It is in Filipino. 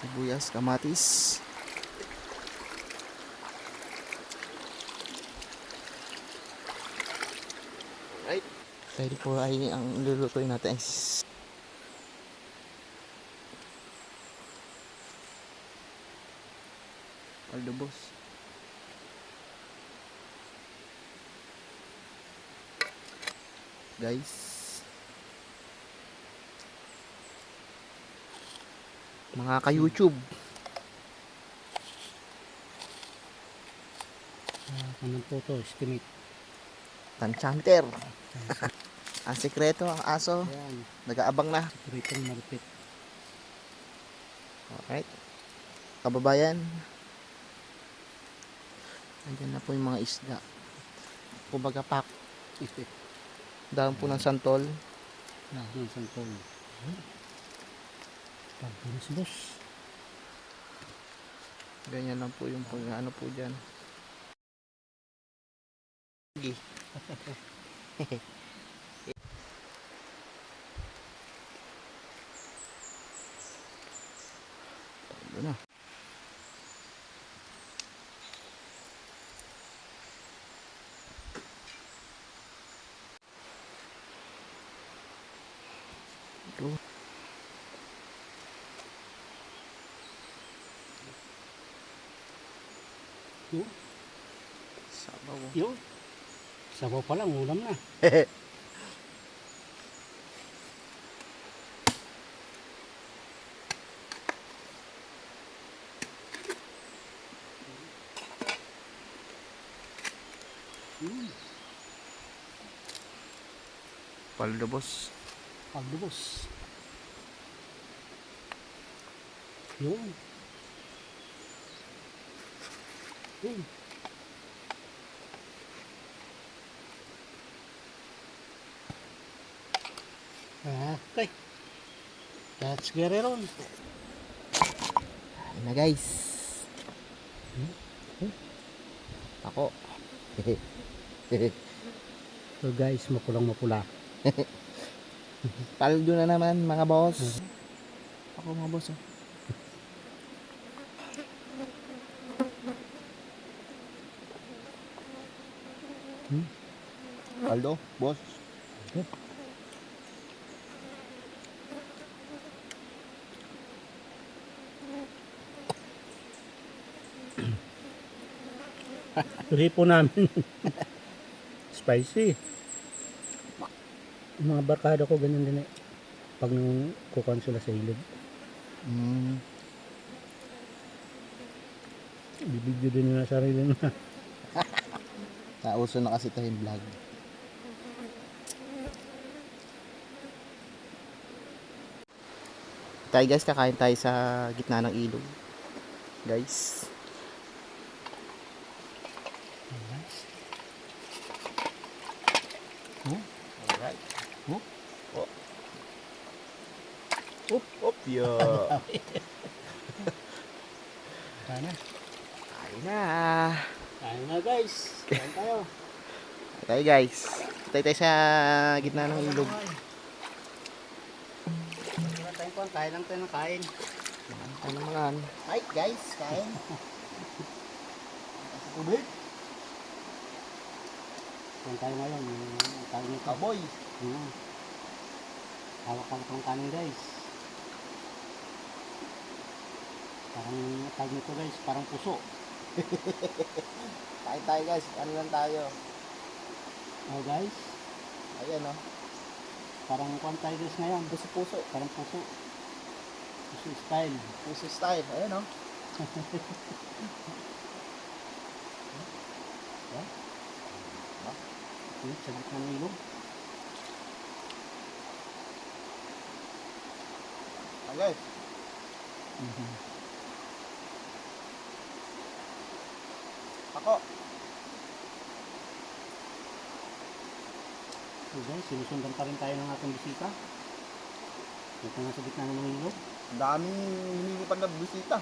Sibuyas, kamatis. Alright. Dahil po ay ang lulutuin natin is aldobos. Guys, mga ka-YouTube, Anong po to? Estimate. tanchanter. Ang sekreto, ang aso, Ayan. nag-aabang na. Pritong malupit. Alright. Kababayan, andyan na po yung mga isda. Kumbaga pak. Dahon po ng santol. Ang santol. Pagpinis boss. Ganyan lang po yung pag-ano po dyan. Talo na. Ito. Yo. Sabaw. Yo. Sabaw pa lang, ulam na. Paldobos. Pagdubos. Yun. Yun. Okay. Let's get it on. Ayun na guys. Ako. So guys, mapulang mapula. Paldo na naman mga boss. Ako mga boss. Oh. Paldo, boss. Tuhi po namin. Spicy. Yung mga barkada ko ganyan din eh. Pag nung kukuhan sila sa ilog. Bibidyo din nila sarili nila. Nauso na kasi tayong vlog. Tayo guys, kakain tayo sa gitna ng ilog. Guys. Alright. Oh. Op, yeah. Sana. Kain na. Kain na guys. Kain tayo. Tayo guys. Tayo sa gitna ng ilog. Wala tayong kuhan. Kain lang tayo ng kain. Ano naman? Hi guys, kain. Tubig. Kain tayo ngayon. Ang kain nito. Kaboy. Hawak-hawak ng kanin guys. Parang tag nito guys. Parang puso. Kain tayo guys. Ano lang tayo? Oh guys. Ayan oh. Parang kuhan tayo guys ngayon. Puso-puso. Parang puso. Puso style. Puso style. Ayan oh. Sa gitna ng ilog. Okay. Ako. So guys, sinusundan pa rin tayo ng ating bisita. Dito nga sa gitna ng ilog. Daming hinihingpan na bisita.